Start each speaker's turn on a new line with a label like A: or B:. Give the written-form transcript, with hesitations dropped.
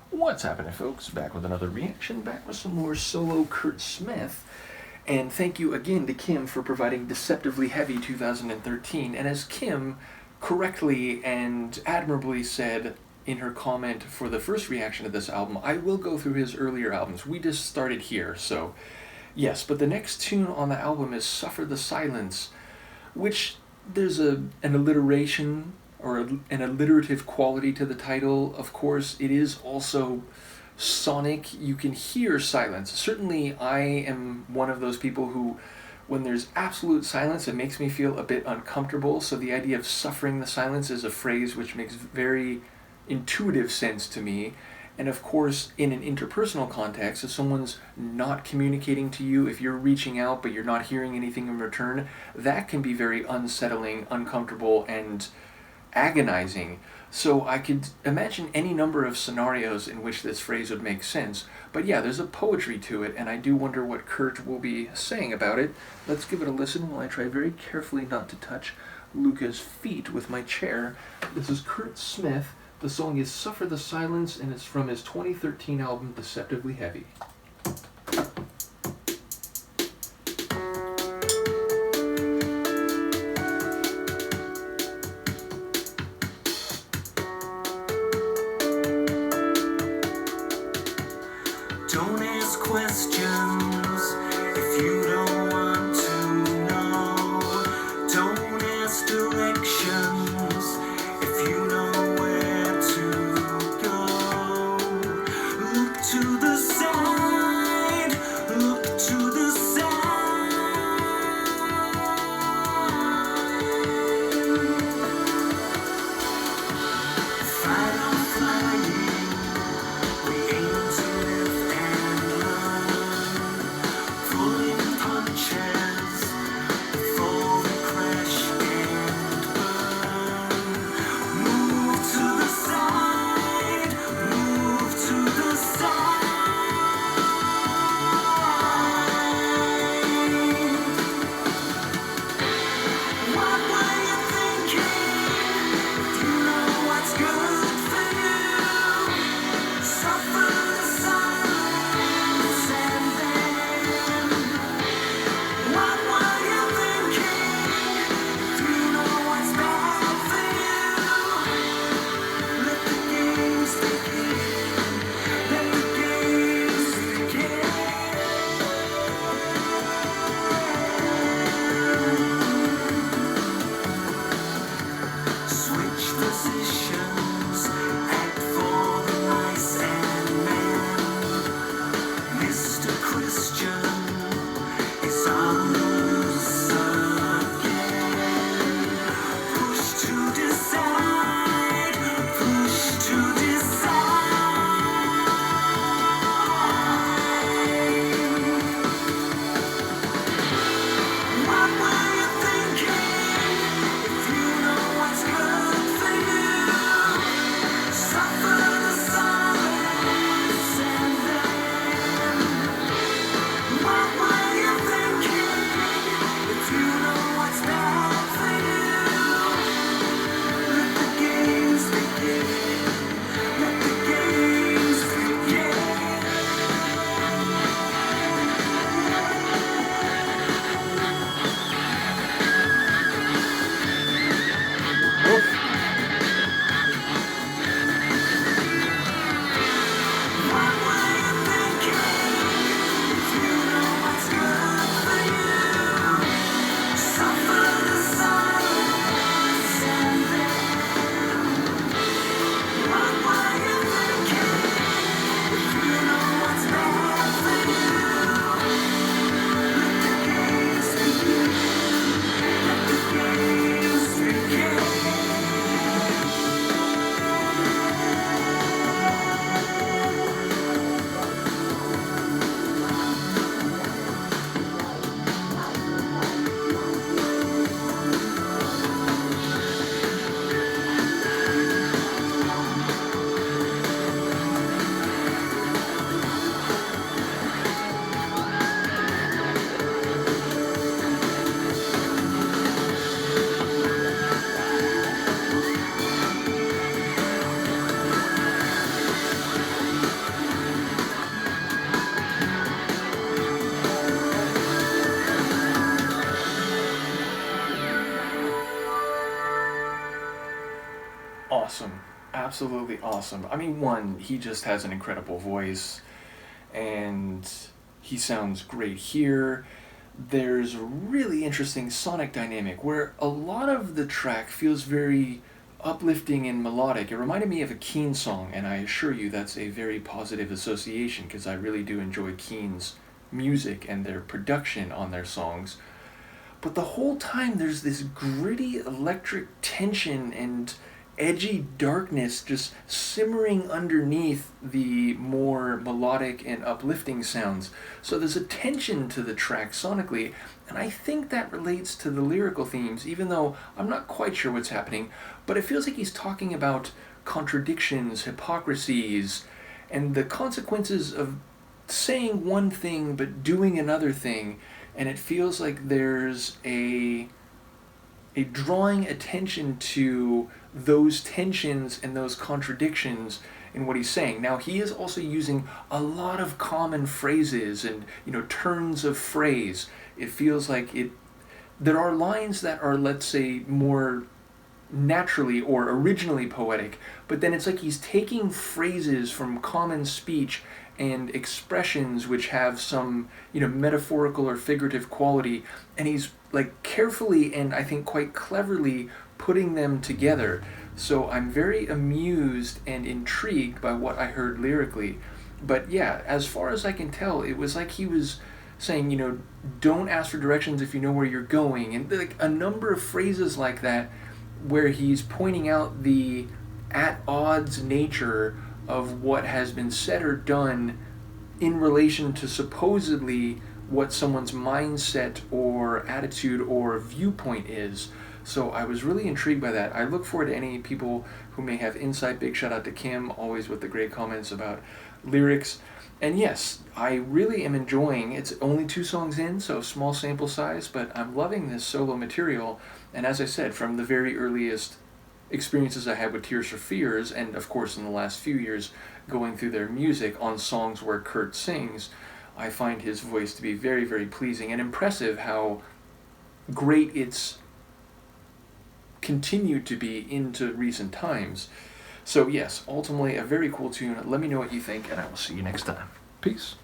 A: What's happening, folks? Back with another reaction, back with some more solo Curt Smith. And thank you again to Kim for providing Deceptively Heavy 2013. And as Kim correctly and admirably said in her comment for the first reaction to this album, I will go through his earlier albums. We just started here, so yes. But the next tune on the album is Suffer the Silence, which there's an alliteration or an alliterative quality to the title. Of course, it is also sonic. You can hear silence. Certainly, I am one of those people who, when there's absolute silence, it makes me feel a bit uncomfortable. So the idea of suffering the silence is a phrase which makes very intuitive sense to me. And of course, in an interpersonal context, if someone's not communicating to you, if you're reaching out but you're not hearing anything in return, that can be very unsettling, uncomfortable, and agonizing. So I could imagine any number of scenarios in which this phrase would make sense. But yeah, there's a poetry to it, and I do wonder what Curt will be saying about it. Let's give it a listen while I try very carefully not to touch Luca's feet with my chair. This is Curt Smith. The song is Suffer the Silence, and it's from his 2013 album, Deceptively Heavy.
B: Don't ask questions if you don't want to know. Don't ask directions if you know where to go. Look to the side, look to the side. Fight on flying, we aim to live and learn.
A: absolutely awesome. I mean, one, he just has an incredible voice, and he sounds great here. There's a really interesting sonic dynamic where a lot of the track feels very uplifting and melodic. It reminded me of a Keen song, and I assure you that's a very positive association because I really do enjoy Keen's music and their production on their songs. But the whole time there's this gritty electric tension and edgy darkness just simmering underneath the more melodic and uplifting sounds. So there's a tension to the track sonically, and I think that relates to the lyrical themes, even though I'm not quite sure what's happening, but it feels like he's talking about contradictions, hypocrisies, and the consequences of saying one thing but doing another thing, and it feels like there's a drawing attention to those tensions and those contradictions in what he's saying. Now, he is also using a lot of common phrases and, turns of phrase. It feels like there are lines that are, let's say, more naturally or originally poetic, but then it's like he's taking phrases from common speech and expressions which have some, metaphorical or figurative quality, and he's like carefully and I think quite cleverly putting them together. So I'm very amused and intrigued by what I heard lyrically. But yeah, as far as I can tell, it was like he was saying, don't ask for directions if you know where you're going, and like a number of phrases like that where he's pointing out the at odds nature of what has been said or done in relation to supposedly what someone's mindset or attitude or viewpoint is. So I was really intrigued by that. I look forward to any people who may have insight. Big shout out to Kim, always with the great comments about lyrics. And yes, I really am enjoying, it's only 2 songs in, so small sample size, but I'm loving this solo material. And as I said, from the very earliest experiences I had with Tears for Fears, and of course in the last few years going through their music on songs where Curt sings, I find his voice to be very, very pleasing and impressive how great it's continued to be into recent times. So yes, ultimately a very cool tune. Let me know what you think, and I will see you next time. Peace.